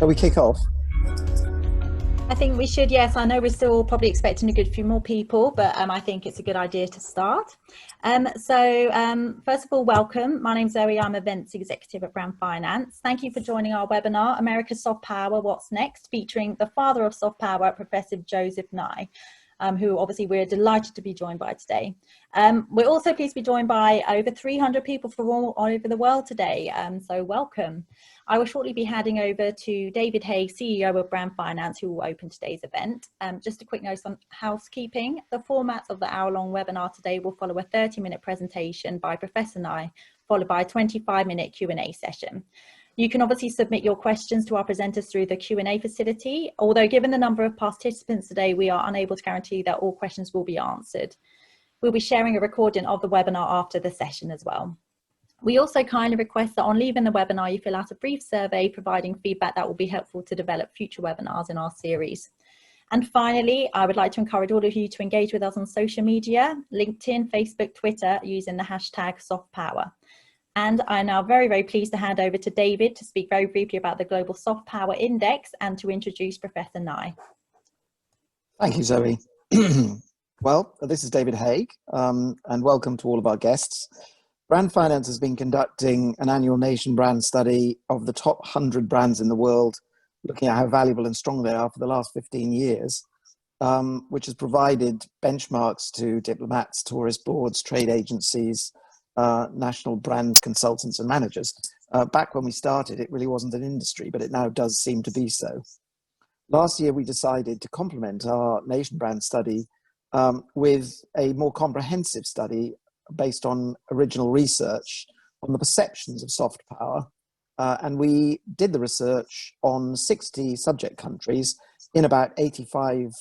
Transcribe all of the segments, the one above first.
Shall we kick off? I think we should, yes. I know we're still probably expecting a good few more people, but I think it's a good idea to start. First of all, welcome. My name's Zoe. I'm Events Executive at Brand Finance. Thank you for joining our webinar, America's Soft Power, What's Next, featuring the father of soft power, Professor Joseph Nye, who obviously we're delighted to be joined by today. We're also pleased to be joined by over 300 people from all over the world today, so welcome. I will shortly be handing over to David Hay, CEO of Brand Finance, who will open today's event. Just a quick note on housekeeping. The format of the hour-long webinar today will follow a 30-minute presentation by Professor Nye, followed by a 25-minute Q&A session. You can obviously submit your questions to our presenters through the Q&A facility, although given the number of participants today, we are unable to guarantee that all questions will be answered. We'll be sharing a recording of the webinar after the session as well. We also kindly request that on leaving the webinar, you fill out a brief survey providing feedback that will be helpful to develop future webinars in our series. And finally, I would like to encourage all of you to engage with us on social media, LinkedIn, Facebook, Twitter, using the hashtag #SoftPower. And I'm now very, very pleased to hand over to David to speak very briefly about the Global Soft Power Index and to introduce Professor Nye. Thank you, Zoe. Well, this is David Haig, and welcome to all of our guests. Brand Finance has been conducting an annual nation brand study of the top 100 brands in the world, looking at how valuable and strong they are for the last 15 years, which has provided benchmarks to diplomats, tourist boards, trade agencies, national brand consultants and managers. Back when we started, it really wasn't an industry, but it now does seem to be so. Last year, we decided to complement our nation brand study with a more comprehensive study based on original research on the perceptions of soft power. And we did the research on 60 subject countries in about 85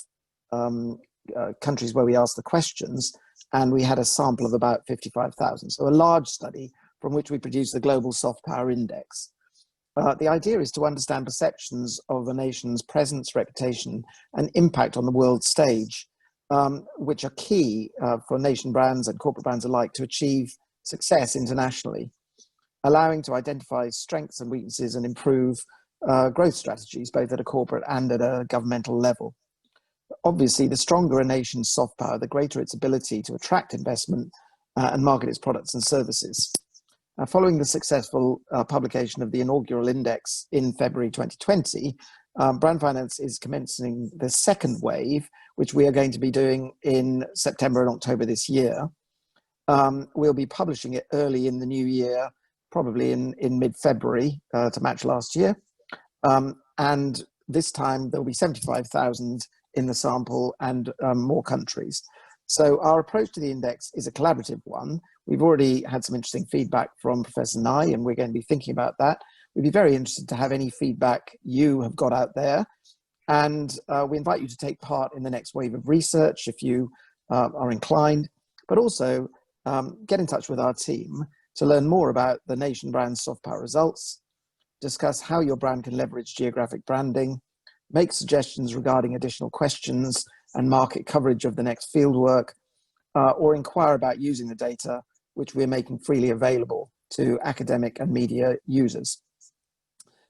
countries where we asked the questions, and we had a sample of about 55,000. So a large study from which we produced the Global Soft Power Index. The idea is to understand perceptions of a nation's presence, reputation, and impact on the world stage, which are key for nation brands and corporate brands alike to achieve success internationally, allowing to identify strengths and weaknesses and improve growth strategies, both at a corporate and at a governmental level. Obviously, the stronger a nation's soft power, the greater its ability to attract investment and market its products and services. Following the successful publication of the inaugural index in February 2020, Brand Finance is commencing the second wave, which we are going to be doing in September and October this year. We'll be publishing it early in the new year, probably in mid-February to match last year. And this time there'll be 75,000 in the sample and more countries. So our approach to the index is a collaborative one. We've already had some interesting feedback from Professor Nye, and we're going to be thinking about that. We'd be very interested to have any feedback you have got out there. And we invite you to take part in the next wave of research if you are inclined, but also get in touch with our team to learn more about the nation brand soft power results, discuss how your brand can leverage geographic branding, make suggestions regarding additional questions and market coverage of the next fieldwork, or inquire about using the data which we're making freely available to academic and media users.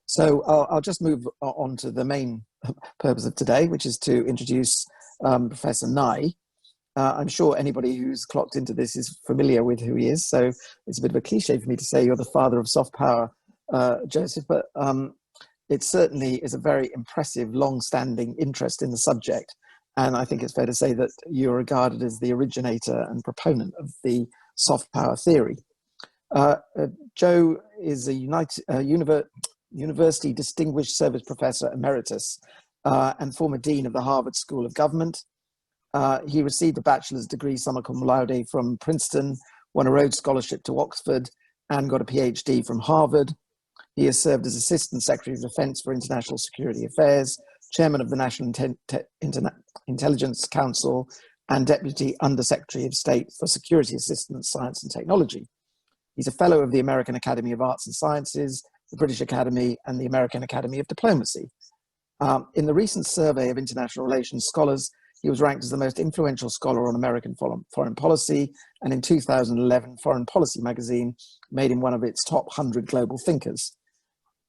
So I'll just move on to the main purpose of today, which is to introduce Professor Nye. I'm sure anybody who's clocked into this is familiar with who he is, so it's a bit of a cliche for me to say you're the father of soft power, Joseph, but it certainly is a very impressive, long-standing interest in the subject. And I think it's fair to say that you're regarded as the originator and proponent of the soft power theory. Joe is a University Distinguished Service Professor Emeritus and former Dean of the Harvard School of Government. He received a bachelor's degree summa cum laude from Princeton, won a Rhodes Scholarship to Oxford, and got a PhD from Harvard. He has served as Assistant Secretary of Defense for International Security Affairs, Chairman of the National Intelligence Council, and Deputy Undersecretary of State for Security Assistance, Science and Technology. He's a Fellow of the American Academy of Arts and Sciences, the British Academy, and the American Academy of Diplomacy. In the recent survey of international relations scholars, he was ranked as the most influential scholar on American foreign policy, and in 2011, Foreign Policy magazine made him one of its top 100 global thinkers.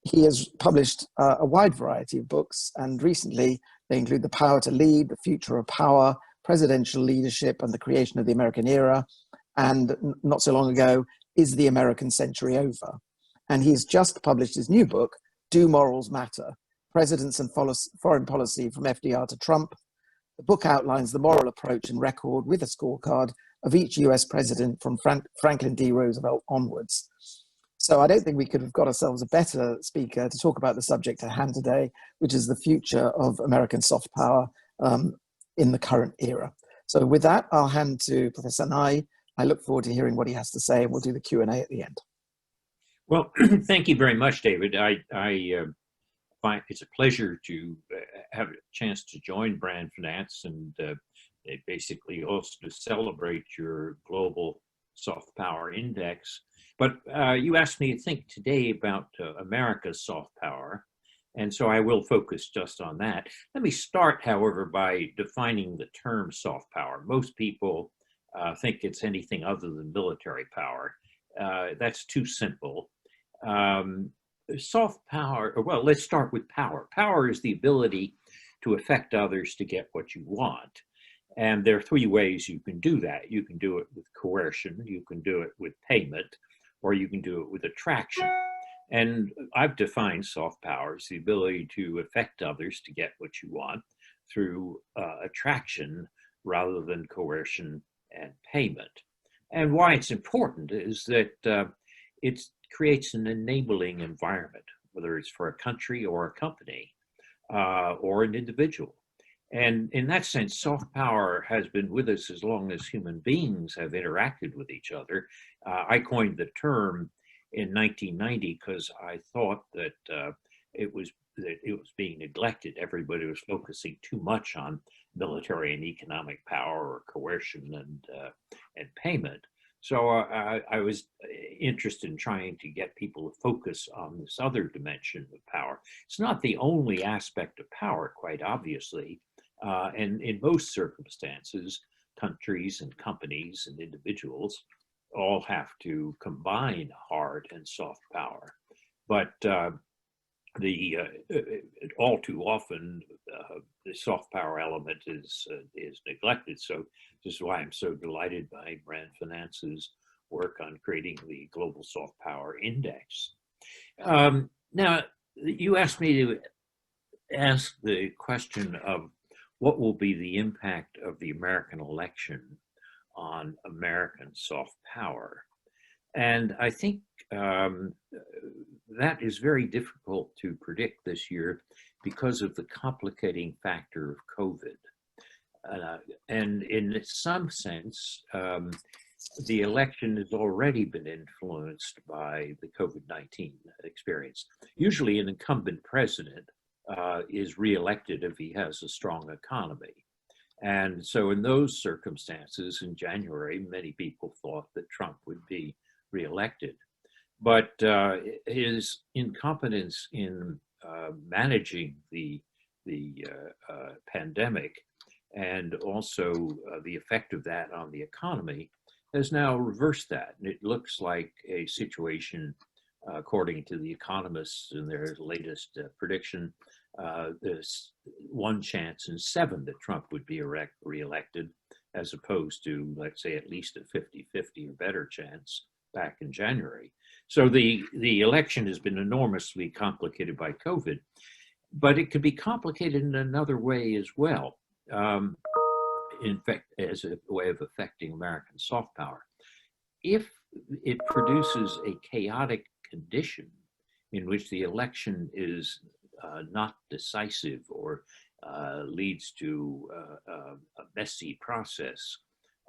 He has published a wide variety of books, and recently they include The Power to Lead, The Future of Power, Presidential Leadership and the Creation of the American Era, and not so long ago, Is the American Century Over? And he's just published his new book, Do Morals Matter? Presidents and Foreign Policy from FDR to Trump. The book outlines the moral approach and record with a scorecard of each US president from Franklin D. Roosevelt onwards. So I don't think we could have got ourselves a better speaker to talk about the subject at hand today, which is the future of American soft power in the current era. So with that, I'll hand to Professor Nye. I look forward to hearing what he has to say, and we'll do the Q&A at the end. Well, thank you very much, David. I find it's a pleasure to have a chance to join Brand Finance and basically also to celebrate your global soft power index. But you asked me to think today about America's soft power, and so I will focus just on that. Let me start, however, by defining the term soft power. Most people think it's anything other than military power. That's too simple. Soft power, well, let's start with power. Power is the ability to affect others to get what you want. And there are three ways you can do that. You can do it with coercion, you can do it with payment, or you can do it with attraction. And I've defined soft power as the ability to affect others to get what you want through attraction rather than coercion and payment. And why it's important is that it creates an enabling environment, whether it's for a country or a company or an individual. And in that sense, soft power has been with us as long as human beings have interacted with each other. I coined the term in 1990 because I thought that it was being neglected. Everybody was focusing too much on military and economic power or coercion and payment. So I was interested in trying to get people to focus on this other dimension of power. It's not the only aspect of power, quite obviously. And in most circumstances, countries and companies and individuals all have to combine hard and soft power. But all too often, the soft power element is neglected. So this is why I'm so delighted by Brand Finance's work on creating the Global Soft Power Index. Now, you asked me to ask the question of what will be the impact of the American election on American soft power. And I think that is very difficult to predict this year because of the complicating factor of COVID. And in some sense, the election has already been influenced by the COVID-19 experience. Usually an incumbent president is reelected if he has a strong economy. And so in those circumstances in January, many people thought that Trump would be reelected. But his incompetence in managing the pandemic and also the effect of that on the economy has now reversed that. And it looks like a situation, according to the economists in their latest prediction, there's one chance in 7 that Trump would be reelected, as opposed to, let's say, at least a 50-50 or better chance back in January. So the election has been enormously complicated by COVID, but it could be complicated in another way as well. In fact, as a way of affecting American soft power. If it produces a chaotic condition in which the election is not decisive or leads to a messy process,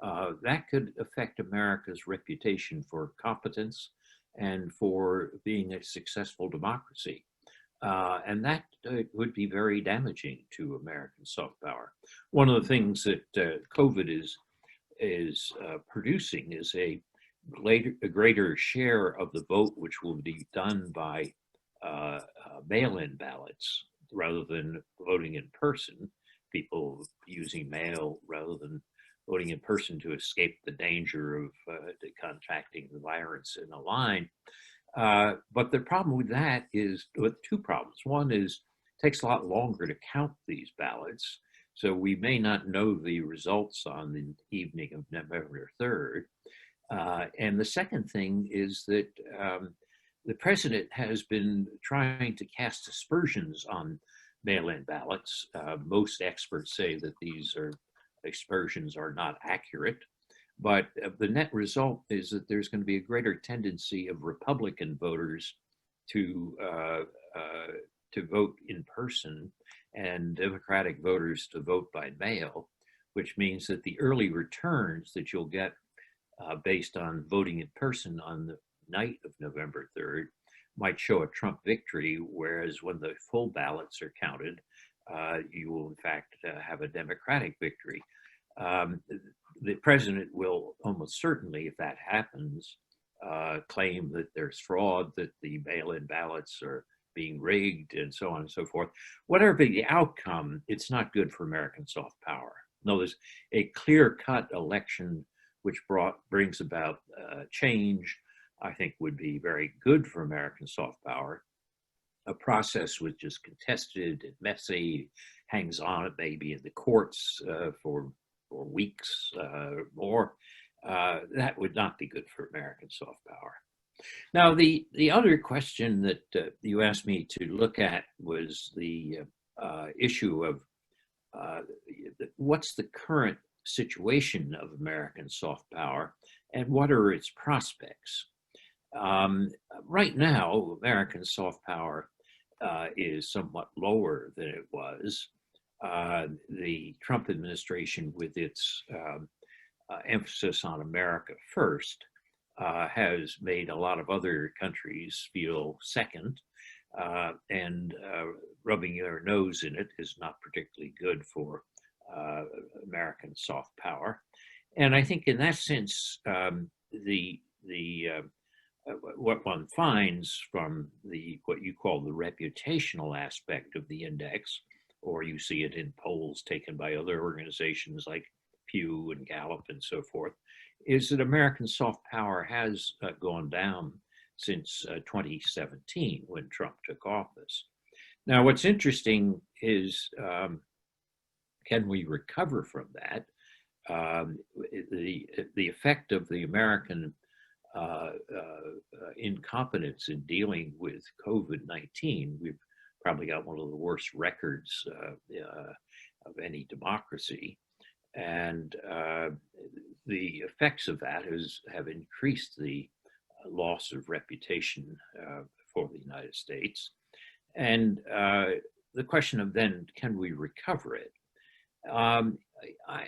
that could affect America's reputation for competence and for being a successful democracy. And that would be very damaging to American soft power. One of the things that COVID is producing is a greater share of the vote which will be done by mail-in ballots rather than voting in person, people using mail rather than voting in person to escape the danger of contracting the virus in a line. But the problem with that is with two problems. One is it takes a lot longer to count these ballots. So we may not know the results on the evening of November 3rd. And the second thing is that the president has been trying to cast aspersions on mail-in ballots. Most experts say that these aspersions are not accurate. But the net result is that there's going to be a greater tendency of Republican voters to vote in person and Democratic voters to vote by mail, which means that the early returns that you'll get based on voting in person on the night of November 3rd might show a Trump victory, whereas when the full ballots are counted, you will in fact have a Democratic victory. The president will almost certainly, if that happens, claim that there's fraud, that the mail-in ballots are being rigged, and so on and so forth. Whatever be the outcome, it's not good for American soft power. No, there's a clear-cut election which brings about change, I think would be very good for American soft power. A process which is contested and messy, hangs on it maybe in the courts for weeks more, that would not be good for American soft power. Now, the other question that you asked me to look at was the issue of what's the current situation of American soft power and what are its prospects. Right now, American soft power is somewhat lower than it was. The Trump administration, with its emphasis on America first, has made a lot of other countries feel second, and rubbing your nose in it is not particularly good for American soft power. And I think in that sense, what one finds from what you call the reputational aspect of the index, or you see it in polls taken by other organizations like Pew and Gallup and so forth, is that American soft power has gone down since 2017 when Trump took office. Now, what's interesting is, can we recover from that? The effect of the American incompetence in dealing with COVID-19, we've probably got one of the worst records of any democracy. And the effects of that have increased the loss of reputation for the United States. And the question of then, can we recover it?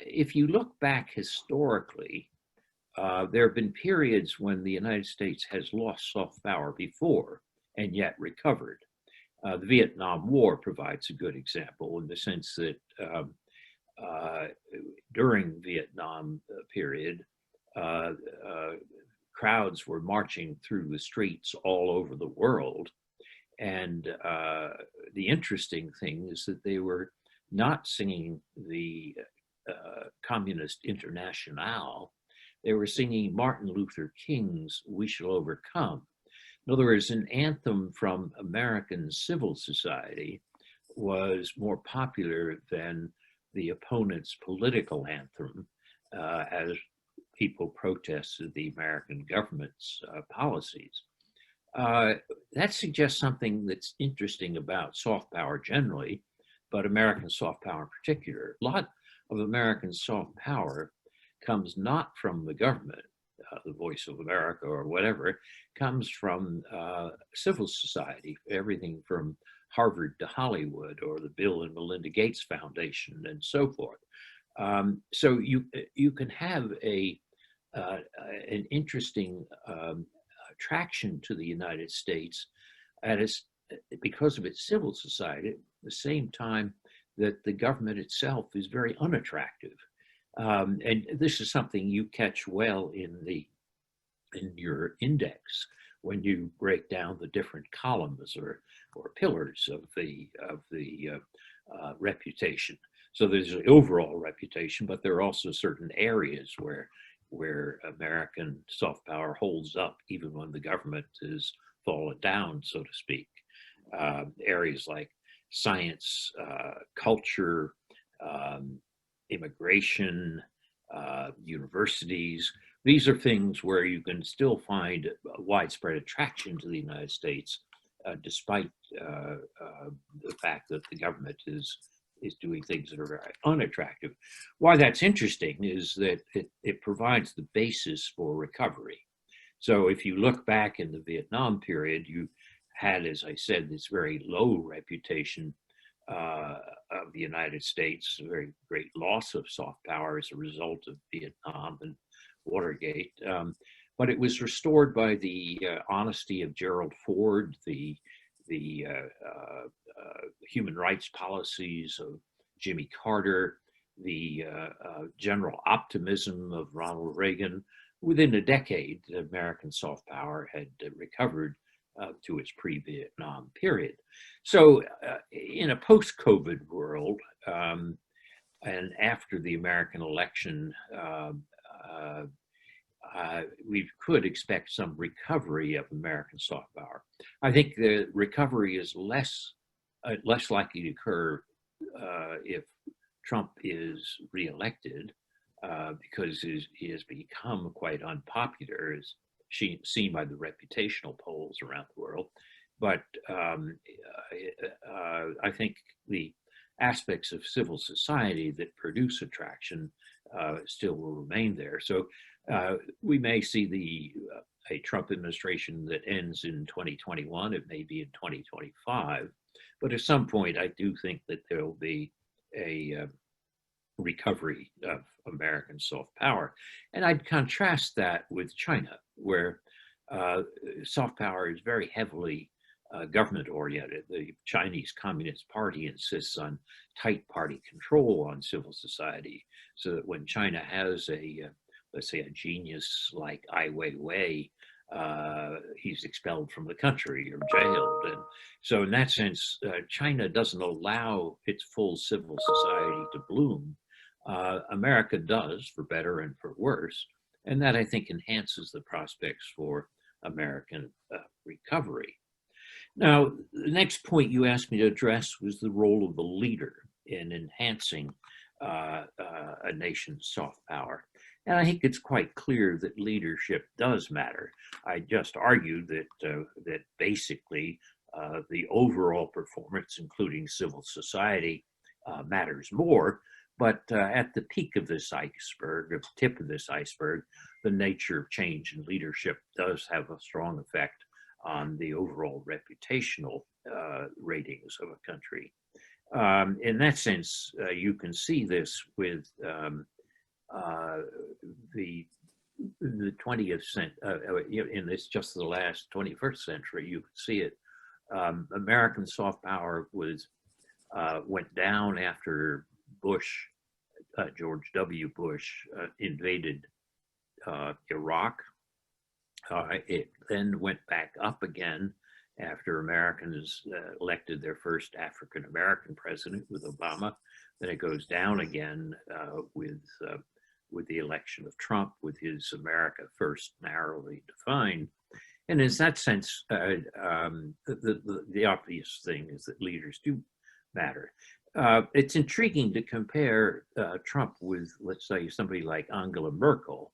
If you look back historically, there have been periods when the United States has lost soft power before and yet recovered. The Vietnam War provides a good example in the sense that during the Vietnam period, crowds were marching through the streets all over the world. And the interesting thing is that they were not singing the Communist Internationale. They were singing Martin Luther King's We Shall Overcome. In other words, an anthem from American civil society was more popular than the opponent's political anthem as people protested the American government's policies. That suggests something that's interesting about soft power generally, but American soft power in particular. A lot of American soft power comes not from the government, the Voice of America or whatever, comes from civil society, everything from Harvard to Hollywood or the Bill and Melinda Gates Foundation and so forth. So you can have an interesting attraction to the United States because of its civil society, at the same time that the government itself is very unattractive. And this is something you catch well in your index when you break down the different columns or pillars of the reputation. So there's an overall reputation, but there are also certain areas where American soft power holds up even when the government is fallen down, so to speak. Areas like science, culture, immigration, universities. These are things where you can still find widespread attraction to the United States, despite the fact that the government is doing things that are very unattractive. Why that's interesting is that it provides the basis for recovery. So if you look back in the Vietnam period, you had, as I said, this very low reputation of the United States, a very great loss of soft power as a result of Vietnam and Watergate. But it was restored by the honesty of Gerald Ford, the human rights policies of Jimmy Carter, the general optimism of Ronald Reagan. Within a decade, American soft power had recovered to its pre-Vietnam period. So in a post-COVID world, and after the American election, we could expect some recovery of American soft power. I think the recovery is less likely to occur if Trump is reelected, because he has become quite unpopular, as seen by the reputational polls around the world. But I think the aspects of civil society that produce attraction still will remain there. So we may see a Trump administration that ends in 2021. It may be in 2025. But at some point, I do think that there will be a recovery of American soft power. And I'd contrast that with China, where soft power is very heavily government oriented. The Chinese Communist Party insists on tight party control on civil society, so that when China has let's say a genius like Ai Weiwei, he's expelled from the country or jailed. And so in that sense, China doesn't allow its full civil society to bloom. America does, for better and for worse. And that, I think, enhances the prospects for American recovery. Now, the next point you asked me to address was the role of the leader in enhancing a nation's soft power. And I think it's quite clear that leadership does matter. I just argued that basically the overall performance, including civil society, matters more. But at the peak of this iceberg, at the tip of this iceberg, the nature of change in leadership does have a strong effect on the overall reputational ratings of a country. In that sense, you can see this with the 20th century, in this just the last 21st century, you can see it. American soft power went down after George W. Bush invaded Iraq. It then went back up again after Americans elected their first African-American president with Obama. Then it goes down again with the election of Trump, with his America First narrowly defined. And in that sense, the obvious thing is that leaders do matter. It's intriguing to compare Trump with, let's say, somebody like Angela Merkel.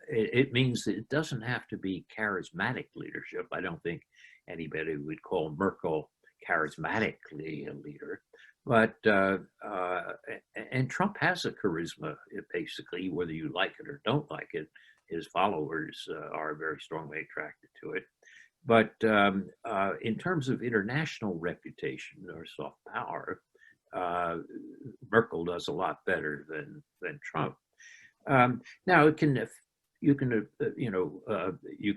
It means that it doesn't have to be charismatic leadership. I don't think anybody would call Merkel charismatically a leader. But, and Trump has a charisma, basically, whether you like it or don't like it. His followers are very strongly attracted to it. But in terms of international reputation or soft power, Merkel does a lot better than Trump. Now, you can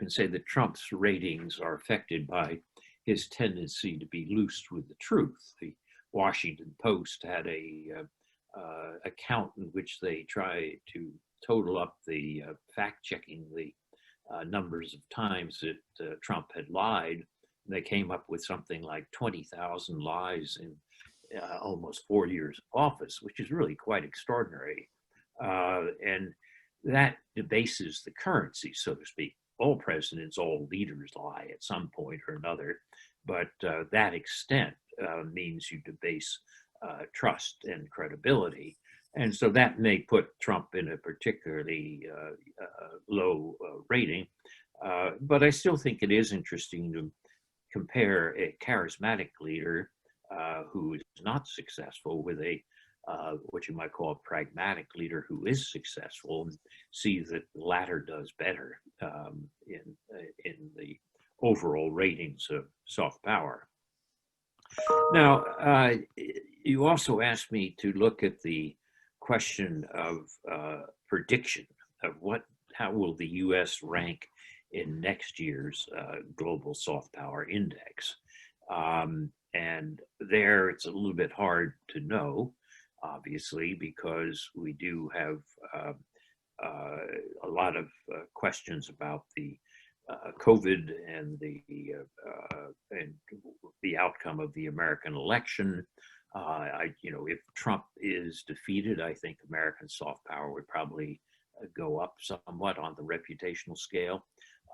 say that Trump's ratings are affected by his tendency to be loose with the truth. The Washington Post had a account in which they try to total up the fact-checking the numbers of times that Trump had lied. They came up with something like 20,000 lies in almost 4 years of office, which is really quite extraordinary. And that debases the currency, so to speak. all presidents, all leaders lie at some point or another, but that extent means you debase trust and credibility. And so that may put Trump in a particularly low rating. But I still think it is interesting to compare a charismatic leader who is not successful with a what you might call a pragmatic leader who is successful, and see that the latter does better in the overall ratings of soft power. Now, you also asked me to look at the question of prediction of how will the U.S. rank in next year's global soft power index. And there it's a little bit hard to know, obviously, because we do have a lot of questions about the COVID and the outcome of the American election. If Trump is defeated, I think American soft power would probably go up somewhat on the reputational scale.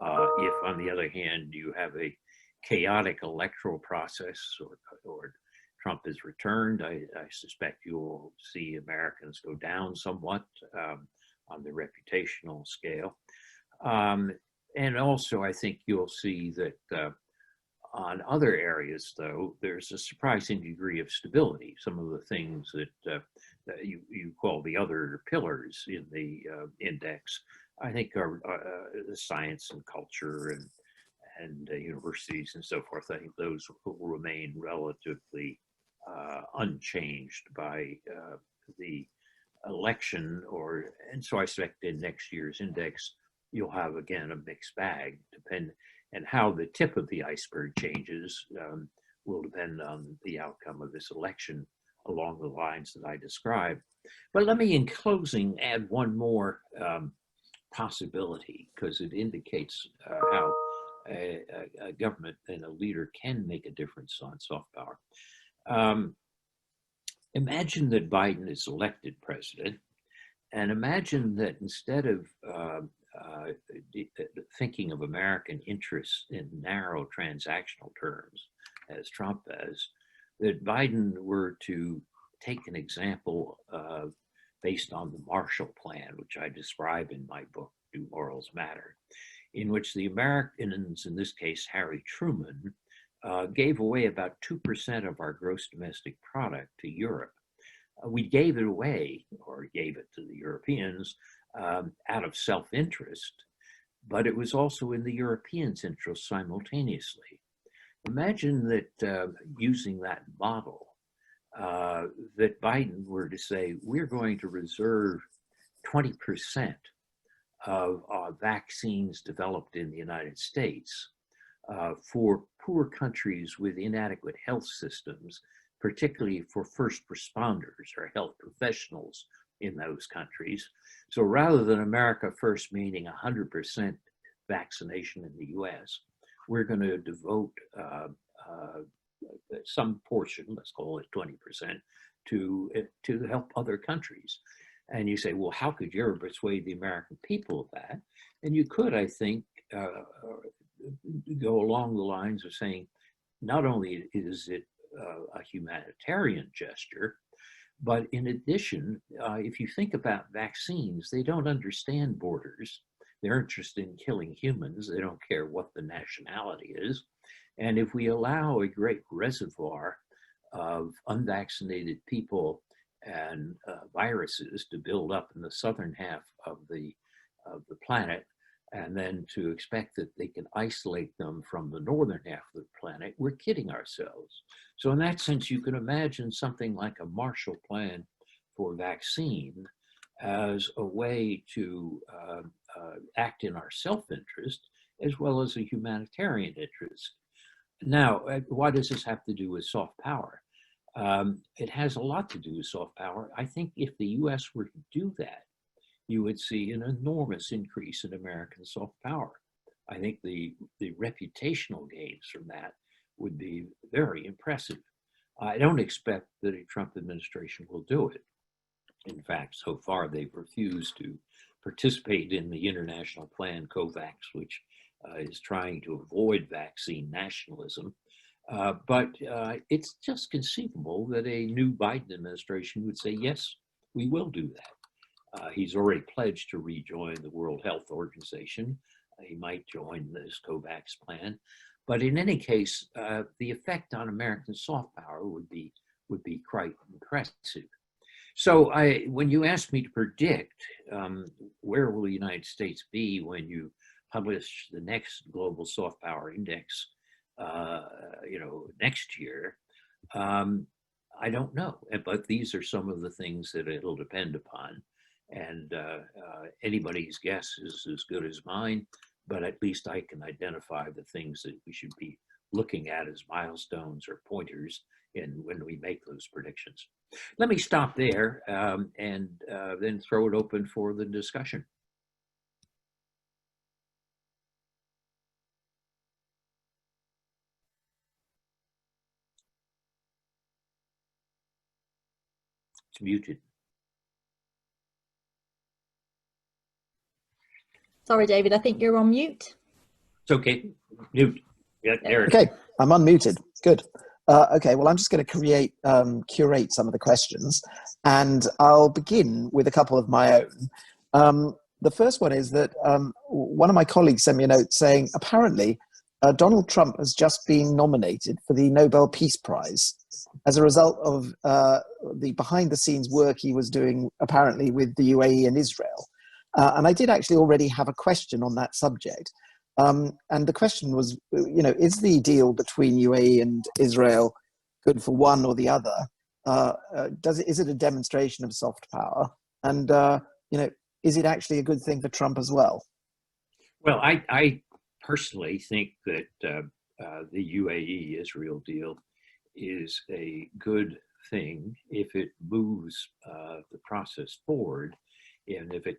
If, on the other hand, you have a chaotic electoral process or Trump is returned, I suspect you will see Americans go down somewhat on the reputational scale. And also, I think you'll see that on other areas, though, there's a surprising degree of stability. Some of the things that you call the other pillars in the index, I think are science and culture and universities and so forth. I think those will remain relatively unchanged by the election, and so I expect in next year's index, you'll have again a mixed bag, and how the tip of the iceberg changes will depend on the outcome of this election along the lines that I described. But let me, in closing, add one more possibility, because it indicates how a government and a leader can make a difference on soft power. Imagine that Biden is elected president, and imagine that instead of thinking of American interests in narrow transactional terms, as Trump does, that Biden were to take an example based on the Marshall Plan, which I describe in my book, Do Morals Matter, in which the Americans, in this case Harry Truman, gave away about 2% of our gross domestic product to Europe. We gave it away, or gave it to the Europeans, out of self-interest, but it was also in the Europeans' interest simultaneously. Imagine that using that model, that Biden were to say, we're going to reserve 20% of vaccines developed in the United States for poor countries with inadequate health systems, particularly for first responders or health professionals in those countries. So rather than America first meaning 100% vaccination in the US, we're going to devote some portion, let's call it 20%, to help other countries. And you say, well, how could you ever persuade the American people of that? And you could, I think, go along the lines of saying, not only is it a humanitarian gesture, but in addition, if you think about vaccines, they don't understand borders. They're interested in killing humans. They don't care what the nationality is. And if we allow a great reservoir of unvaccinated people and viruses to build up in the southern half of the planet, and then to expect that they can isolate them from the northern half of the planet, we're kidding ourselves. So in that sense, you can imagine something like a Marshall Plan for vaccine as a way to act in our self-interest as well as a humanitarian interest. Now, why does this have to do with soft power? It has a lot to do with soft power. I think if the US were to do that, you would see an enormous increase in American soft power. I think the reputational gains from that would be very impressive. I don't expect that a Trump administration will do it. In fact, so far they've refused to participate in the international plan, COVAX, which is trying to avoid vaccine nationalism. But it's just conceivable that a new Biden administration would say, yes, we will do that. He's already pledged to rejoin the World Health Organization. He might join this COVAX plan. But in any case, the effect on American soft power would be quite impressive. So when you ask me to predict where will the United States be when you publish the next Global Soft Power Index, next year, I don't know. But these are some of the things that it'll depend upon. And anybody's guess is as good as mine, but at least I can identify the things that we should be looking at as milestones or pointers when we make those predictions. Let me stop there and then throw it open for the discussion. It's muted. Sorry, David, I think you're on mute. It's okay. Mute. Yeah, there. Okay, I'm unmuted. Good. Okay, well, I'm just going to curate some of the questions, and I'll begin with a couple of my own. The first one is that one of my colleagues sent me a note saying, apparently, Donald Trump has just been nominated for the Nobel Peace Prize as a result of the behind-the-scenes work he was doing, apparently, with the UAE and Israel. And I did actually already have a question on that subject. And the question was, is the deal between UAE and Israel good for one or the other? Is it a demonstration of soft power? And, is it actually a good thing for Trump as well? Well, I personally think that the UAE Israel deal is a good thing if it moves the process forward, and if it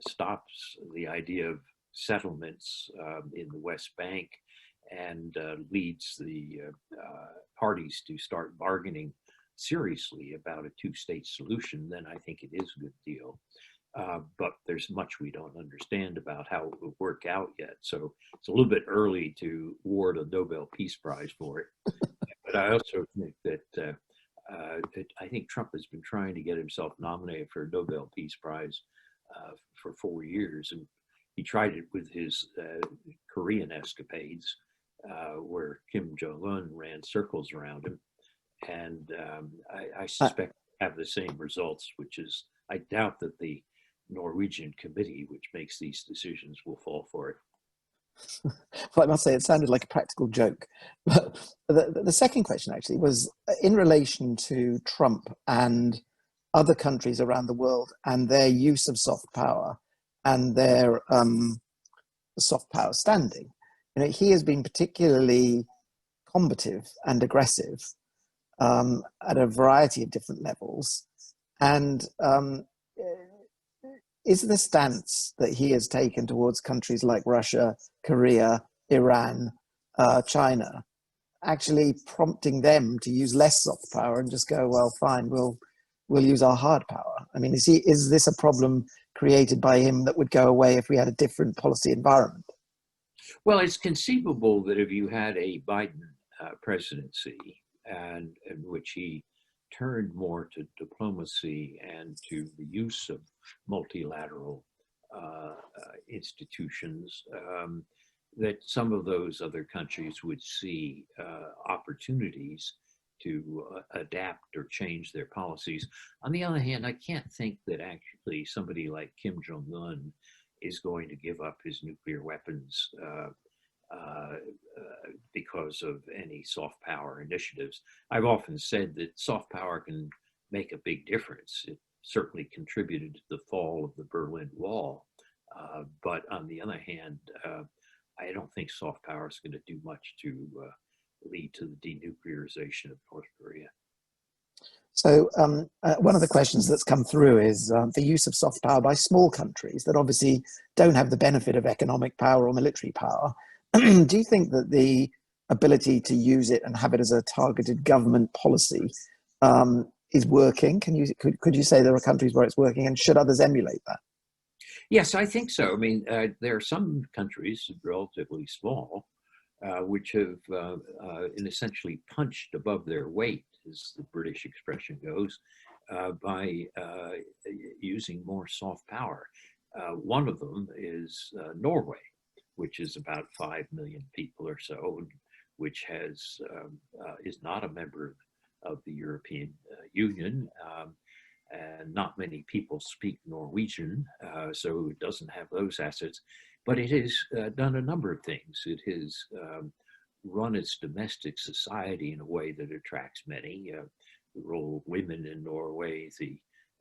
stops the idea of settlements in the West Bank and leads the parties to start bargaining seriously about a two-state solution, then I think it is a good deal. But there's much we don't understand about how it will work out yet. So it's a little bit early to award a Nobel Peace Prize for it. But I also think that I think Trump has been trying to get himself nominated for a Nobel Peace Prize for 4 years. And he tried it with his Korean escapades, where Kim Jong-un ran circles around him. And I suspect have the same results, which is, I doubt that the Norwegian committee, which makes these decisions, will fall for it. Well, I must say, it sounded like a practical joke. But the second question actually was in relation to Trump and other countries around the world and their use of soft power and their soft power standing. He has been particularly combative and aggressive at a variety of different levels. And is the stance that he has taken towards countries like Russia, Korea, Iran, China, actually prompting them to use less soft power and just go, well, fine, we'll use our hard power? I mean, is this a problem created by him that would go away if we had a different policy environment? Well, it's conceivable that if you had a Biden presidency and in which he turned more to diplomacy and to the use of multilateral institutions, that some of those other countries would see opportunities to adapt or change their policies. On the other hand, I can't think that actually somebody like Kim Jong-un is going to give up his nuclear weapons because of any soft power initiatives. I've often said that soft power can make a big difference. It certainly contributed to the fall of the Berlin Wall. But on the other hand, I don't think soft power is going to do much to lead to the denuclearization of North Korea. So one of the questions that's come through is the use of soft power by small countries that obviously don't have the benefit of economic power or military power. Do you think that the ability to use it and have it as a targeted government policy is working? Could you say there are countries where it's working, and should others emulate that? Yes, I think so. I mean, there are some countries, relatively small, which have essentially punched above their weight, as the British expression goes, by using more soft power. One of them is Norway, which is about 5 million people or so, which has is not a member of the European Union. And not many people speak Norwegian, so it doesn't have those assets. But it has done a number of things. It has run its domestic society in a way that attracts many. The role of women in Norway,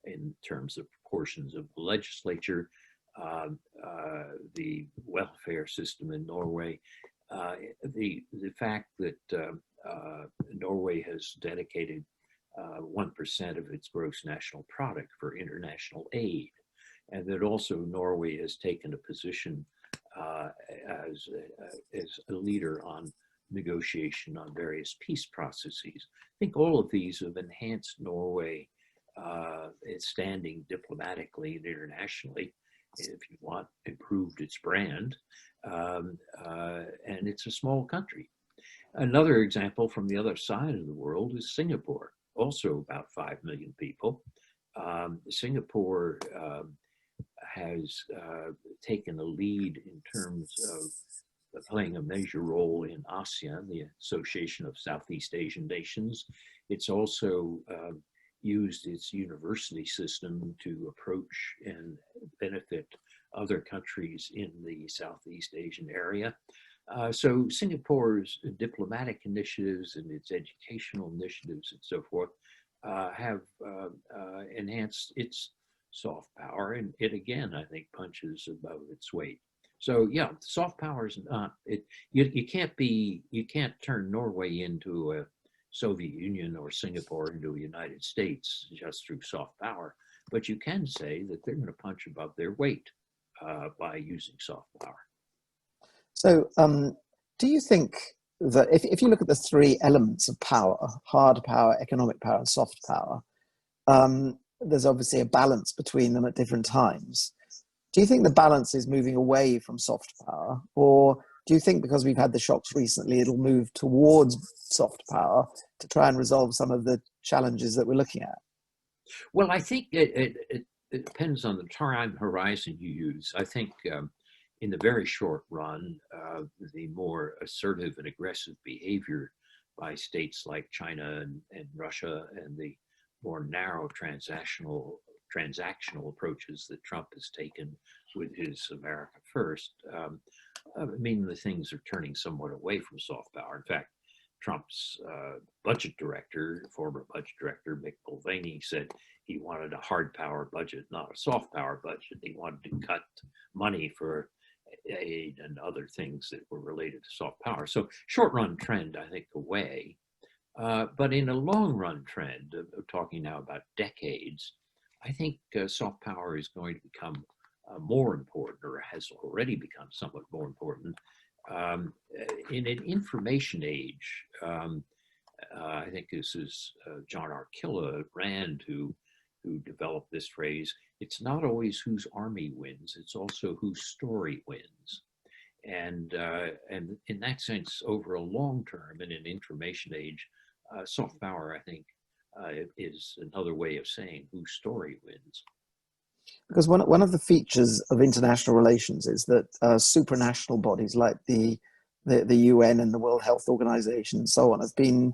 in terms of proportions of the legislature, the welfare system in Norway, the fact that Norway has dedicated 1% of its gross national product for international aid, and that also Norway has taken a position as a leader on negotiation on various peace processes. I think all of these have enhanced Norway, its standing diplomatically and internationally, if you want, improved its brand, and it's a small country. Another example from the other side of the world is Singapore, also about 5 million people. Singapore has taken a lead in terms of playing a major role in ASEAN, the Association of Southeast Asian Nations. It's also used its university system to approach and benefit other countries in the Southeast Asian area. So Singapore's diplomatic initiatives and its educational initiatives and so forth have enhanced its soft power, and it again, I think, punches above its weight. So yeah, soft power is not it. You can't turn Norway into a Soviet Union or Singapore into a United States just through soft power, but you can say that they're going to punch above their weight by using soft power. So, do you think that if you look at the three elements of power, hard power, economic power, and soft power, there's obviously a balance between them at different times. Do you think the balance is moving away from soft power, or do you think because we've had the shocks recently, it'll move towards soft power to try and resolve some of the challenges that we're looking at? Well, I think it depends on the time horizon you use. I think in the very short run, the more assertive and aggressive behavior by states like China and Russia, and the more narrow transactional approaches that Trump has taken with his America First, mean that things are turning somewhat away from soft power. In fact, Trump's budget director, former budget director, Mick Mulvaney, said he wanted a hard power budget, not a soft power budget. He wanted to cut money for aid and other things that were related to soft power. So short run trend, I think, away. But in a long run trend of talking now about decades, I think soft power is going to become more important, or has already become somewhat more important. In an information age, I think this is John R. Killa at Rand who developed this phrase. It's not always whose army wins, it's also whose story wins. And in that sense, over a long term, in an information age, soft power, I think, is another way of saying whose story wins. Because one of the features of international relations is that supranational bodies like the UN and the World Health Organization and so on have been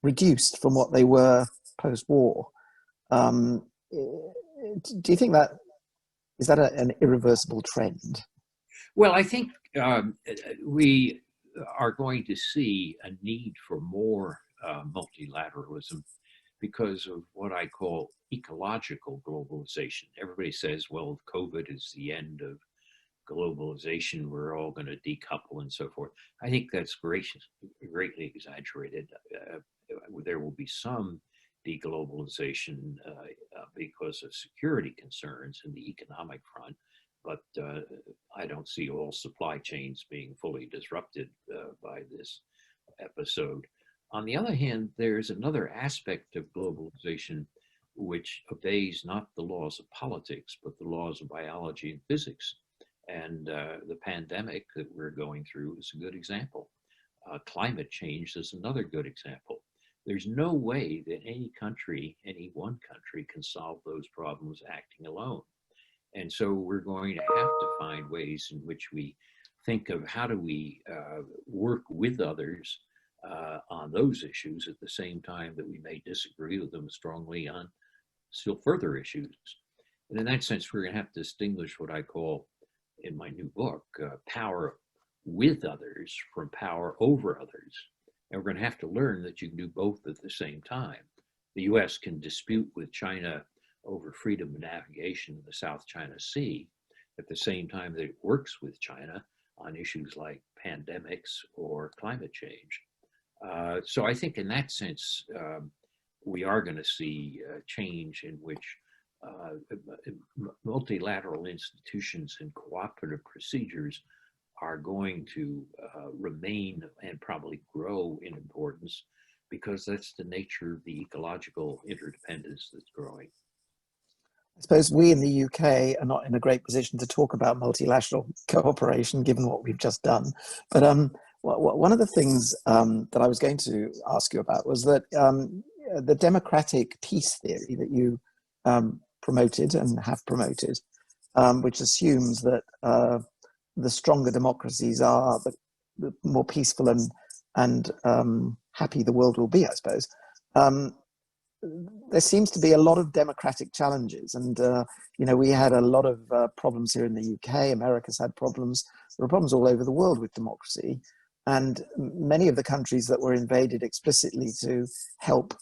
reduced from what they were post-war. Do you think that is that an irreversible trend? Well, I think we are going to see a need for more multilateralism because of what I call ecological globalization. Everybody says, well, COVID is the end of globalization. We're all going to decouple and so forth. I think that's greatly exaggerated. There will be some deglobalization because of security concerns in the economic front, but I don't see all supply chains being fully disrupted by this episode. On the other hand, there's another aspect of globalization which obeys not the laws of politics, but the laws of biology and physics. And the pandemic that we're going through is a good example. Climate change is another good example. There's no way that any country, any one country, can solve those problems acting alone. And so we're going to have to find ways in which we think of how do we work with others on those issues at the same time that we may disagree with them strongly on still further issues. And in that sense, we're going to have to distinguish what I call in my new book, power with others from power over others. And we're going to have to learn that you can do both at the same time. The US can dispute with China over freedom of navigation in the South China Sea at the same time that it works with China on issues like pandemics or climate change. So I think in that sense, we are going to see change in which multilateral institutions and cooperative procedures are going to remain and probably grow in importance, because that's the nature of the ecological interdependence that's growing. I suppose we in the UK are not in a great position to talk about multilateral cooperation, given what we've just done. But one of the things that I was going to ask you about was that the democratic peace theory that you promoted and have promoted, which assumes that the stronger democracies are, the more peaceful and happy the world will be, I suppose. There seems to be a lot of democratic challenges, and we had a lot of problems here in the UK. America's had problems. There are problems all over the world with democracy, and many of the countries that were invaded explicitly to help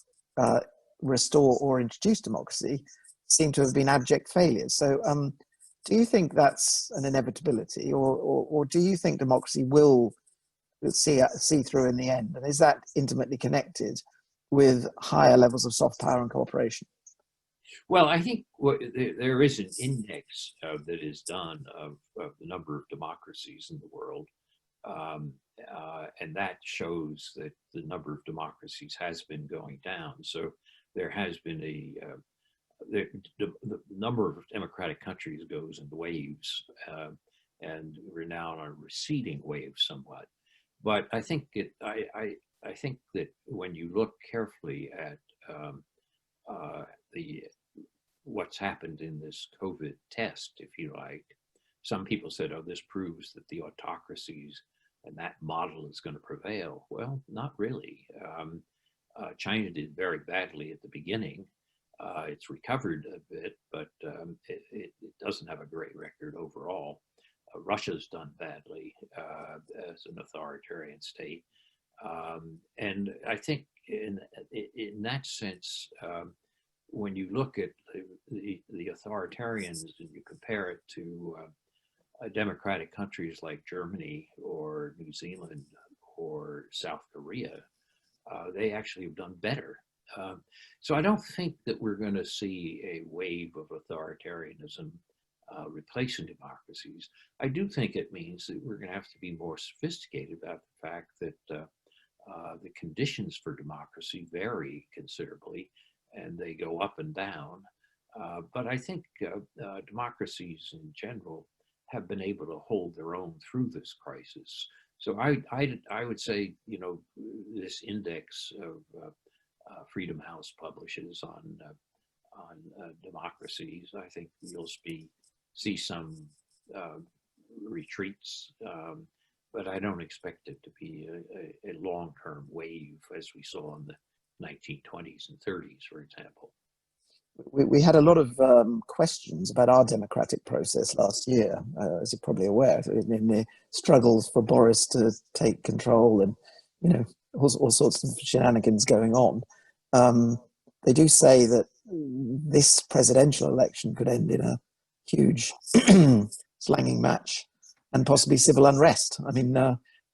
restore or introduce democracy seem to have been abject failures. So do you think that's an inevitability, or do you think democracy will see through in the end? And is that intimately connected with higher levels of soft power and cooperation? Well, I think there is an index that is done of the number of democracies in the world, and that shows that the number of democracies has been going down. So there has been the number of democratic countries goes in waves, and we're now on a receding wave somewhat. But I think I think that when you look carefully at what's happened in this COVID test, if you like, some people said, "Oh, this proves that the autocracies and that model is going to prevail." Well, not really. China did very badly at the beginning. It's recovered a bit, but it doesn't have a great record overall. Russia's done badly as an authoritarian state. And I think in that sense, when you look at the authoritarians and you compare it to democratic countries like Germany or New Zealand or South Korea, they actually have done better. So I don't think that we're going to see a wave of authoritarianism replacing democracies. I do think it means that we're going to have to be more sophisticated about the fact that the conditions for democracy vary considerably, and they go up and down. But I think democracies in general have been able to hold their own through this crisis. So I would say, this index of Freedom House publishes on democracies, I think you'll see some retreats, but I don't expect it to be a long-term wave as we saw in the 1920s and 30s, for example. We had a lot of questions about our democratic process last year, as you're probably aware, in the struggles for Boris to take control and, all sorts of shenanigans going on. They do say that this presidential election could end in a huge slanging match and possibly civil unrest. I mean,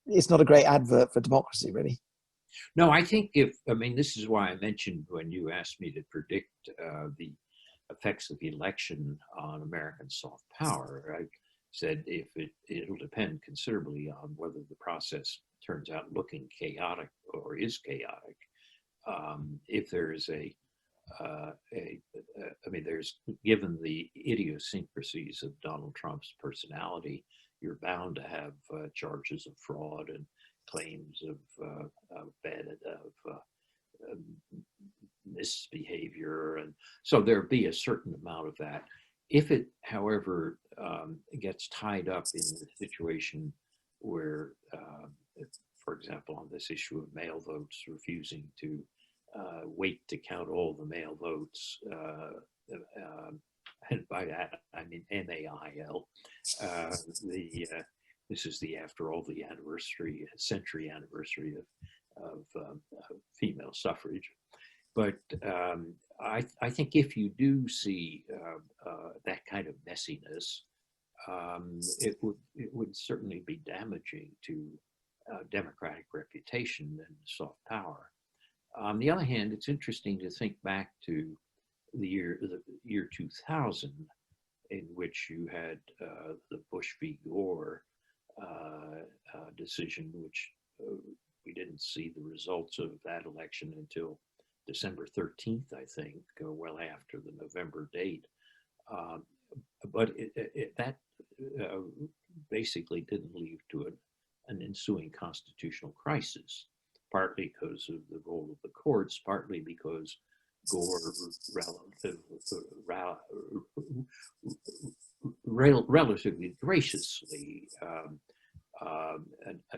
it's not a great advert for democracy, really. No, I think this is why I mentioned when you asked me to predict the effects of the election on American soft power, I said it'll depend considerably on whether the process turns out looking chaotic or is chaotic. If there is a I mean, given the idiosyncrasies of Donald Trump's personality, you're bound to have charges of fraud and claims of misbehavior, and so there'll be a certain amount of that. If it, however, gets tied up in the situation where, for example, on this issue of mail votes, refusing to wait to count all the mail votes, and by that I mean MAIL. This is after all the century anniversary of female suffrage. But I think if you do see that kind of messiness, it would certainly be damaging to democratic reputation and soft power. On the other hand, it's interesting to think back to the year 2000, in which you had the Bush v. Gore decision, which we didn't see the results of that election until December 13th, I think, well after the November date. But that basically didn't lead to an ensuing constitutional crisis, partly because of the role of the courts, partly because Gore relatively graciously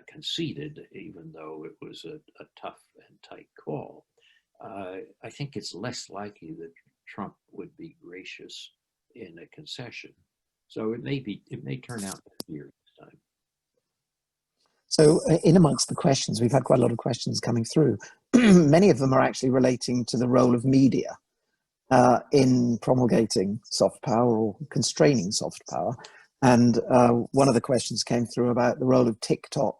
conceded, even though it was a tough and tight call. I think it's less likely that Trump would be gracious in a concession. So it may turn out here this time. So in amongst the questions, we've had quite a lot of questions coming through. Many of them are actually relating to the role of media in promulgating soft power or constraining soft power. And one of the questions came through about the role of TikTok.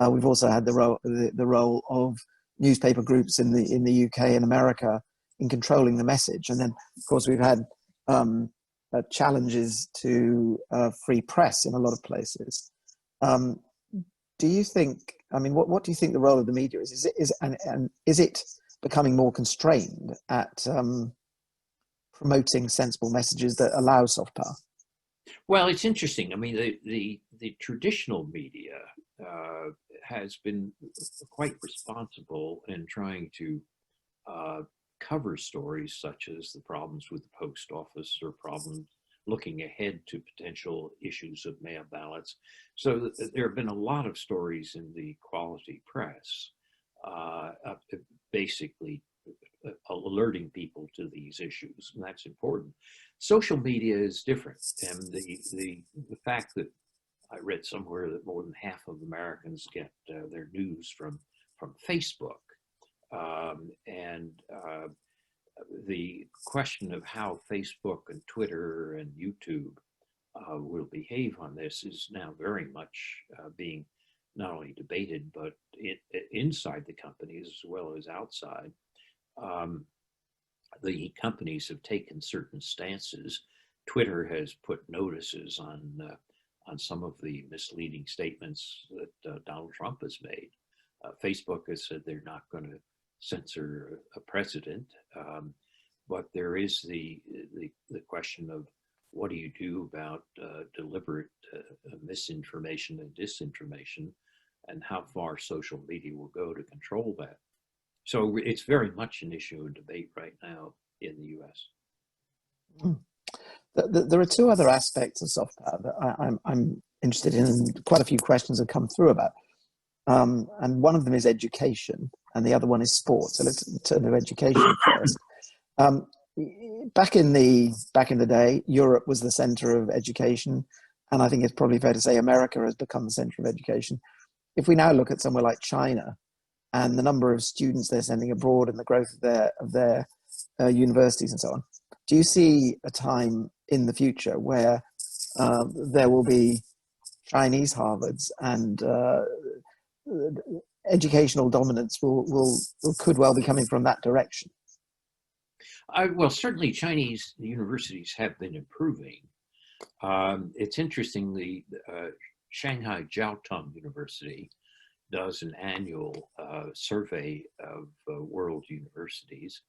We've also had the role of newspaper groups in the UK and America in controlling the message. And then, of course, we've had challenges to free press in a lot of places. Do you think, I mean, what do you think the role of the media is? Is it becoming more constrained at promoting sensible messages that allow soft power? Well, it's interesting. I mean, the traditional media has been quite responsible in trying to cover stories such as the problems with the post office or problems looking ahead to potential issues of mail ballots. So there have been a lot of stories in the quality press, basically alerting people to these issues, and that's important. Social media is different, and the fact that I read somewhere that more than half of Americans get their news from Facebook, and the question of how Facebook and Twitter and YouTube will behave on this is now very much being not only debated, but inside the companies as well as outside. The companies have taken certain stances. Twitter has put notices on some of the misleading statements that Donald Trump has made. Facebook has said they're not going to censor a president, but there is the question of what do you do about deliberate misinformation and disinformation, and how far social media will go to control that. So it's very much an issue of debate right now in the US. There are two other aspects of soft power that I'm interested in, and quite a few questions have come through about. And one of them is education, and the other one is sport. So let's turn to education first. Back in the day, Europe was the center of education, and I think it's probably fair to say America has become the center of education. If we now look at somewhere like China and the number of students they're sending abroad and the growth of their universities and so on, do you see a time in the future where there will be Chinese Harvards and educational dominance could well be coming from that direction? Well, certainly Chinese universities have been improving. It's interesting, the Shanghai Jiao Tong University does an annual survey of world universities.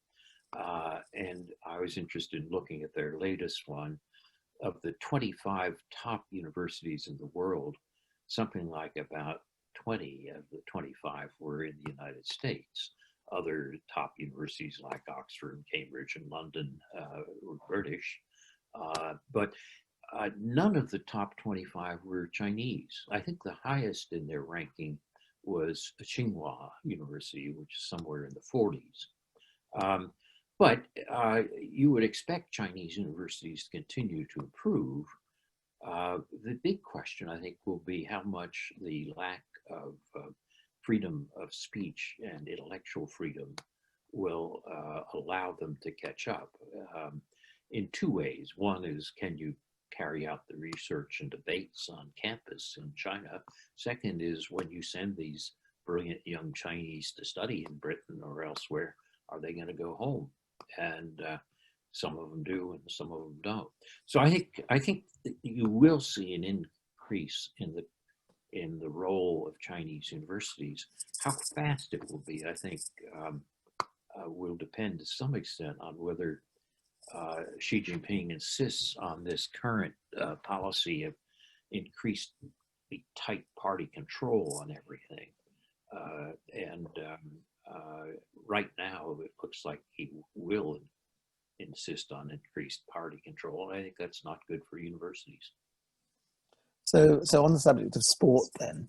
And I was interested in looking at their latest one. Of the 25 top universities in the world, something like about 20 of the 25 were in the United States. Other top universities like Oxford, Cambridge, and London were British. But none of the top 25 were Chinese. I think the highest in their ranking was Tsinghua University, which is somewhere in the 40s. But you would expect Chinese universities to continue to improve. The big question, I think, will be how much the lack of freedom of speech and intellectual freedom will allow them to catch up in two ways. One is, can you carry out the research and debates on campus in China? Second is, when you send these brilliant young Chinese to study in Britain or elsewhere, are they going to go home? And some of them do, and some of them don't. So I think you will see an increase in the role of Chinese universities. How fast it will be, I think, will depend to some extent on whether Xi Jinping insists on this current policy of increased tight party control on everything. Right now, it looks like he will insist on increased party control. I think that's not good for universities. So on the subject of sport, then,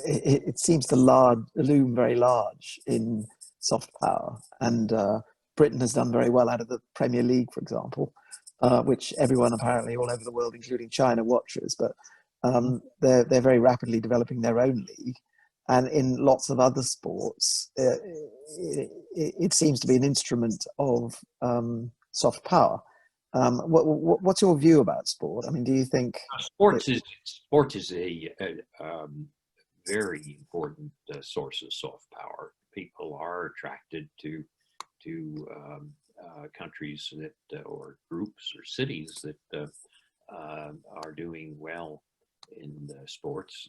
it seems to loom very large in soft power, and Britain has done very well out of the Premier League, for example, which everyone apparently all over the world, including China, watches. But they're very rapidly developing their own league. And in lots of other sports, it seems to be an instrument of soft power. What's your view about sport? I mean, do you think sports is a very important source of soft power? People are attracted to countries that or groups or cities that are doing well in sports.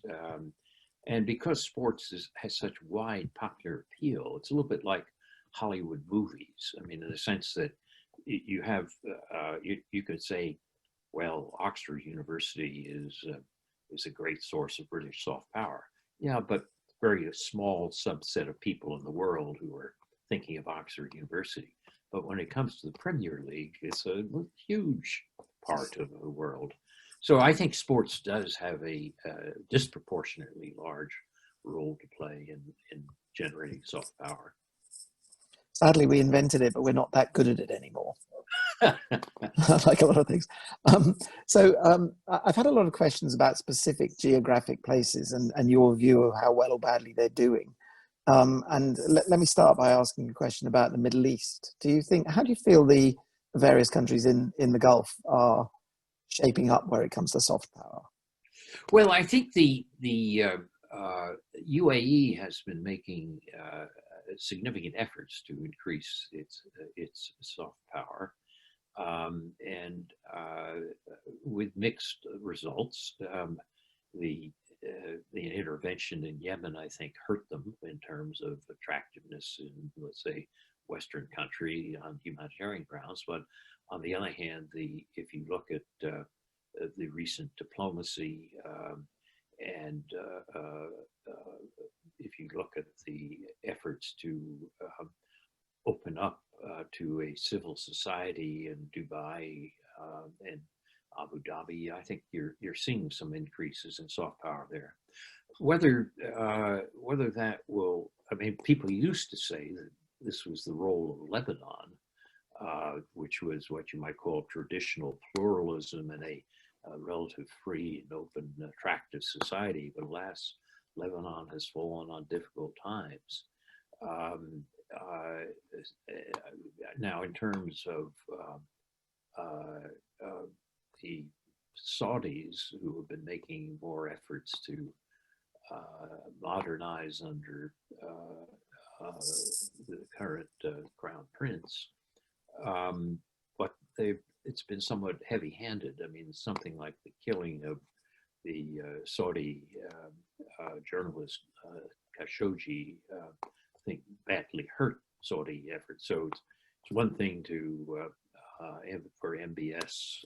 And because sports has such wide popular appeal, it's a little bit like Hollywood movies. I mean, in the sense that you have, you could say, well, Oxford University is a great source of British soft power. Yeah, but very small subset of people in the world who are thinking of Oxford University. But when it comes to the Premier League, it's a huge part of the world. So I think sports does have a disproportionately large role to play in generating soft power. Sadly, we invented it, but we're not that good at it anymore. Like a lot of things. I've had a lot of questions about specific geographic places and your view of how well or badly they're doing. And let me start by asking a question about the Middle East. How do you feel the various countries in the Gulf are shaping up where it comes to soft power? Well, I think the UAE has been making significant efforts to increase its soft power, and with mixed results. The intervention in Yemen, I think, hurt them in terms of attractiveness in, let's say, Western country on humanitarian grounds. But on the other hand, if you look at the recent diplomacy and if you look at the efforts to open up to a civil society in Dubai and Abu Dhabi, I think you're seeing some increases in soft power there. Whether that will, I mean, people used to say that this was the role of Lebanon, which was what you might call traditional pluralism and a relative free and open, attractive society. But alas, Lebanon has fallen on difficult times. Now, in terms of the Saudis, who have been making more efforts to modernize under the current crown prince, but it's been somewhat heavy-handed. I mean, something like the killing of the Saudi journalist Khashoggi, I think badly hurt Saudi effort. So it's one thing to for MBS,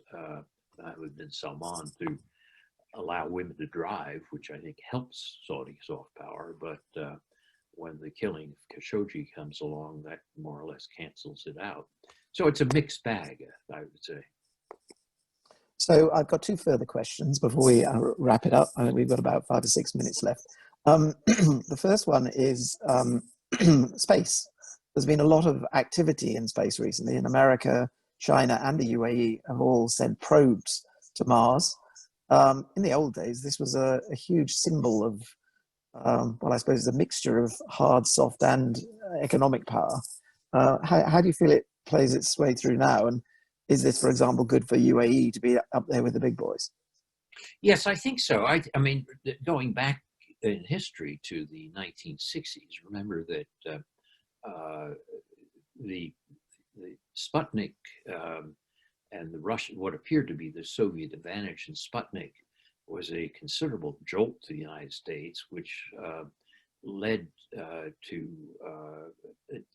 Mohammed bin Salman, to allow women to drive, which I think helps Saudi soft power, but when the killing of Khashoggi comes along, that more or less cancels it out. So it's a mixed bag, I would say. So I've got two further questions before we wrap it up. I think we've got about 5 or 6 minutes left. The first one is space. There's been a lot of activity in space recently. In America, China, and the UAE have all sent probes to Mars. In the old days, this was a huge symbol of, well, I suppose it's a mixture of hard, soft, and economic power. How do you feel it plays its way through now? And is this, for example, good for UAE to be up there with the big boys? Yes, I think so. I mean, going back in history to the 1960s, remember that the Sputnik and the Russian, what appeared to be the Soviet advantage in Sputnik, was a considerable jolt to the United States, which led to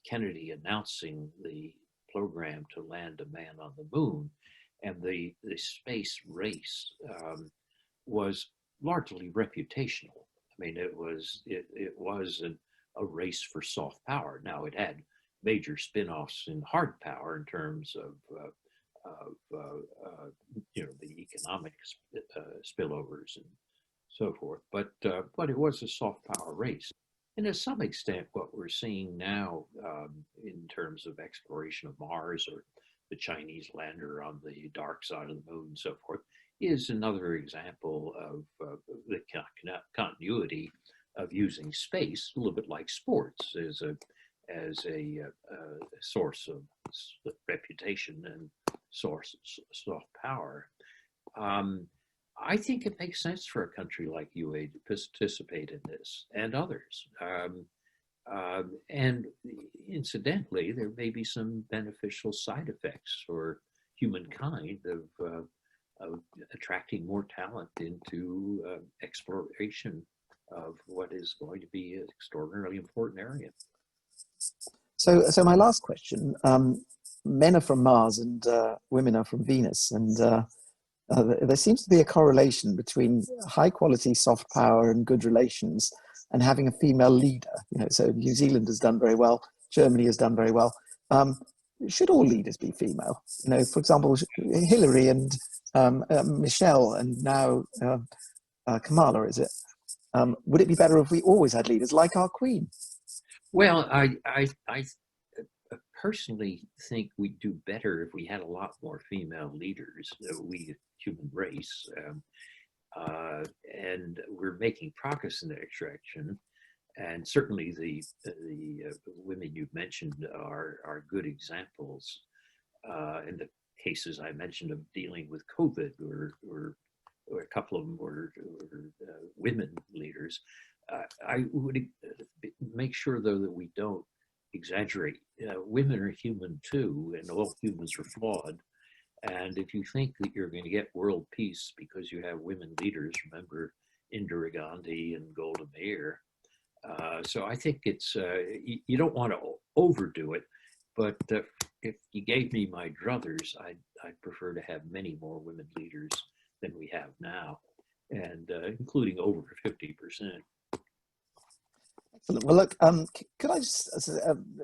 Kennedy announcing the program to land a man on the moon. And the space race was largely reputational. I mean, it was a race for soft power. Now, it had major spin-offs in hard power in terms of the economic spillovers and so forth. But it was a soft power race. And to some extent, what we're seeing now in terms of exploration of Mars, or the Chinese lander on the dark side of the moon and so forth, is another example of the continuity of using space, a little bit like sports, as a source of reputation and source of soft power. I think it makes sense for a country like UAE to participate in this, and others. And incidentally, there may be some beneficial side effects for humankind of attracting more talent into exploration of what is going to be an extraordinarily important area. So my last question: men are from Mars and women are from Venus, and there seems to be a correlation between high quality soft power and good relations and having a female leader. So New Zealand has done very well, Germany has done very well. Should all leaders be female? For example, Hillary and Michelle, and now Kamala, is it? Would it be better if we always had leaders like our Queen? Well, I personally think we'd do better if we had a lot more female leaders, we human race, and we're making progress in that direction. And certainly the women you've mentioned are good examples. In the cases I mentioned of dealing with COVID, or a couple of them were women leaders. I would make sure, though, that we don't exaggerate. Women are human too, and all humans are flawed. And if you think that you're going to get world peace because you have women leaders, remember Indira Gandhi and Golda Meir. So I think it's you don't want to overdo it, but if you gave me my druthers, I'd prefer to have many more women leaders than we have now, and including over 50%. Excellent. Well, look, could I just,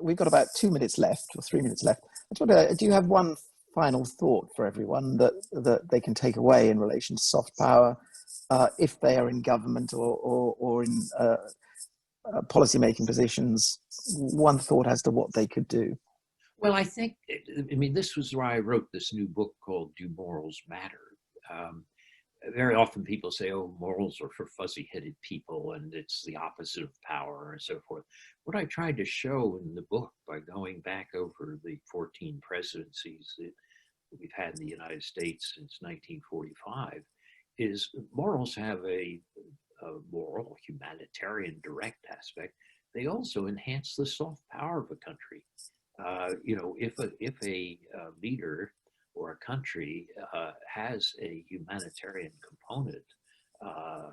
we've got about 2 minutes left, or 3 minutes left. I just wonder, do you have one final thought for everyone that they can take away in relation to soft power, if they are in government or in policy-making positions? One thought as to what they could do. Well, I think, this was why I wrote this new book called Do Morals Matter? Very often people say, oh, morals are for fuzzy-headed people and it's the opposite of power and so forth. What I tried to show in the book, by going back over the 14 presidencies that we've had in the United States since 1945, is morals have a moral, humanitarian, direct aspect. They also enhance the soft power of a country. If a leader or a country has a humanitarian component,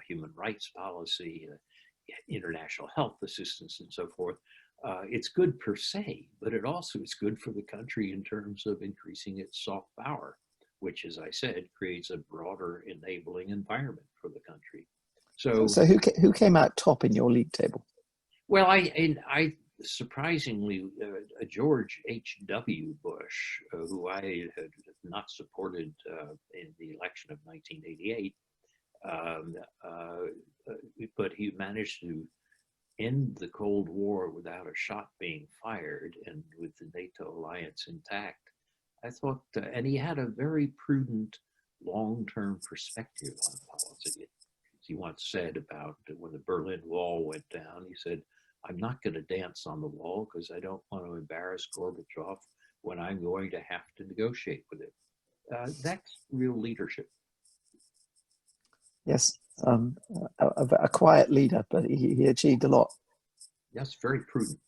human rights policy, international health assistance, and so forth, It's good per se, but it also is good for the country in terms of increasing its soft power, which, as I said, creates a broader enabling environment for the country. So who came out top in your league table? Well, I surprisingly, George H.W. Bush, who I had not supported in the election of 1988, but he managed to end the Cold War without a shot being fired and with the NATO alliance intact. I thought, and he had a very prudent long-term perspective on policy. He once said about when the Berlin Wall went down, he said, "I'm not going to dance on the wall because I don't want to embarrass Gorbachev when I'm going to have to negotiate with him." That's real leadership. Yes, a quiet leader, but he achieved a lot. Yes, very prudent.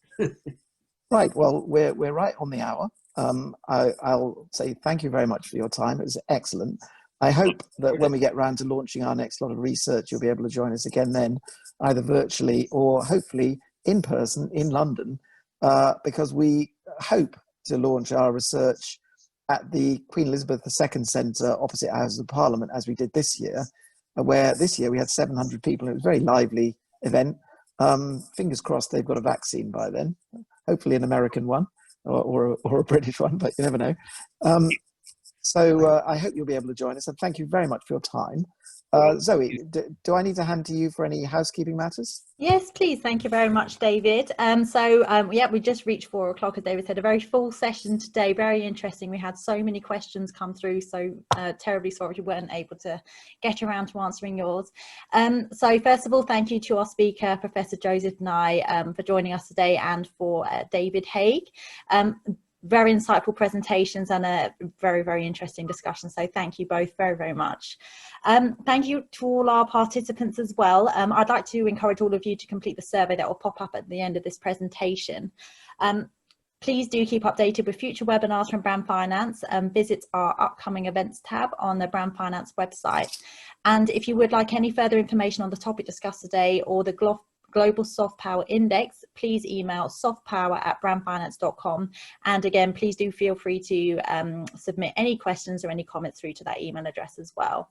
Right, well, we're right on the hour. I'll say thank you very much for your time. It was excellent. I hope that when we get round to launching our next lot of research, you'll be able to join us again then, either virtually or hopefully in person in London, because we hope to launch our research at the Queen Elizabeth II Centre opposite Houses of Parliament, as we did this year, where this year we had 700 people. It was a very lively event. Fingers crossed they've got a vaccine by then, hopefully an American one or a British one, but you never know. So I hope you'll be able to join us, and thank you very much for your time. Zoe, do I need to hand to you for any housekeeping matters? Yes, please. Thank you very much, David. Yeah, we just reached 4 o'clock, as David said, a very full session today. Very interesting. We had so many questions come through, so terribly sorry we weren't able to get around to answering yours. So first of all, thank you to our speaker, Professor Joseph Nye, for joining us today, and for David Haig. Very insightful presentations and a very, very interesting discussion. So thank you both very, very much. Thank you to all our participants as well. I'd like to encourage all of you to complete the survey that will pop up at the end of this presentation. Please do keep updated with future webinars from Brand Finance. Visit our upcoming events tab on the Brand Finance website. And if you would like any further information on the topic discussed today or the Global Soft Power Index, please email softpower@brandfinance.com. And again, please do feel free to submit any questions or any comments through to that email address as well.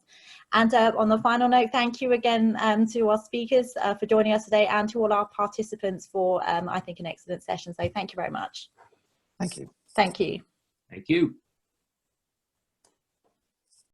And on the final note, thank you again to our speakers for joining us today, and to all our participants for, I think, an excellent session. So thank you very much. Thank you. Thank you. Thank you.